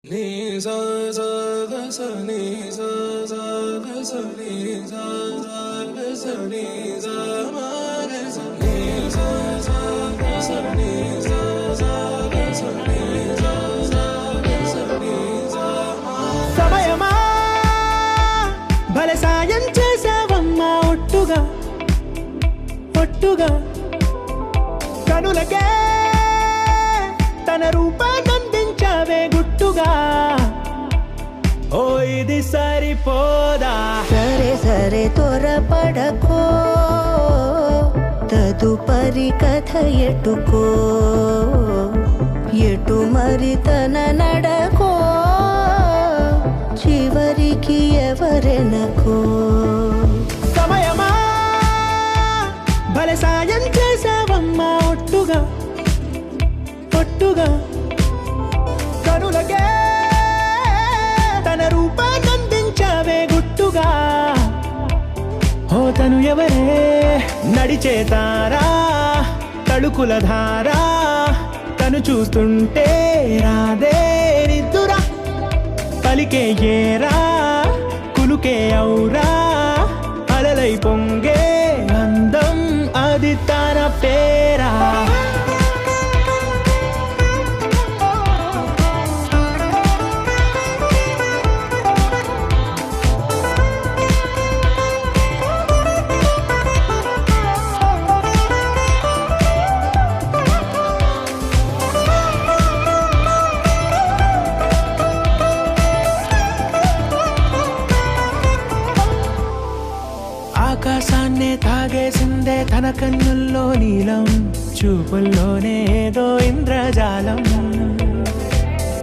Ni sa sa ga sa ni sa sa ga sa ni sa sa ga sa ni sa ma ga sa ni sa sa ga sa ni sa sa ga sa ni sa sa ga sa ni sa ma సమయమా భలే సాయం చేసావమ్మా ఒట్టుగా ఒట్టుగా కనులకే తన రూపాన్నందించావే గుట్టుగా ఓ ఇది సరిపోదా సరే సరే త్వరపడకో తదుపరి కథ ఎటుకో ఎటు మరి తన నడకో చివరికి ఎవరెనకో సమయమా భలే సాయం చేసావమ్మా ఒట్టుగా ఒట్టుగా కనులకే తన రూపాన్నందించావే గుట్టుగా ఓ తను ఎవరే నడిచే తారా తళుకుల ధారా తను చూస్తుంటే రాదే నిద్దురా పలికే ఏరా కులుకే ఔరా అలలై పొంగే అందం అది తన పేరా ఆకాశాన్నే తాగేసిందే తన కన్నుల్లో నీలం చూపుల్లోనే ఏదో ఇంద్రజాలం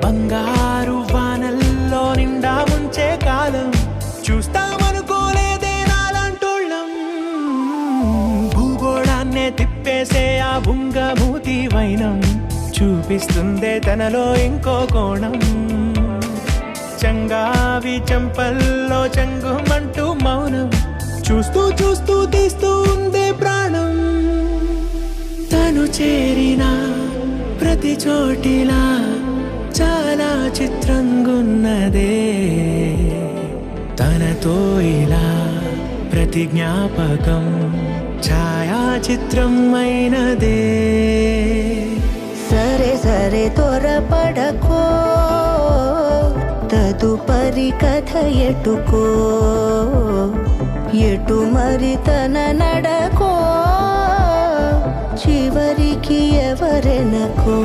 బంగారు వానల్లో నిండా ముంచే కాలం చూస్తామనుకోలేదే నాలంటోళ్ళం భూగోళాన్నే తిప్పేసే ఆ బుంగమూతి వైనం చూపిస్తుందే తనలో ఇంకో కోణం చంగావి చంపల్లో చంగుమంటూ మౌనం చూస్తూ చూస్తూ తీస్తూ ఉందే ప్రాణం తను చేరిన ప్రతి చోటిలా చాలా చిత్రంగున్నదే తనతో ఇలా ప్రతి జ్ఞాపకం ఛాయాచిత్రం అయినదే సరే సరే త్వరపడకో తదుపరి కథ ఎటుకో ఎటు మరి తన నడకో చివరికి ఎవరెనకో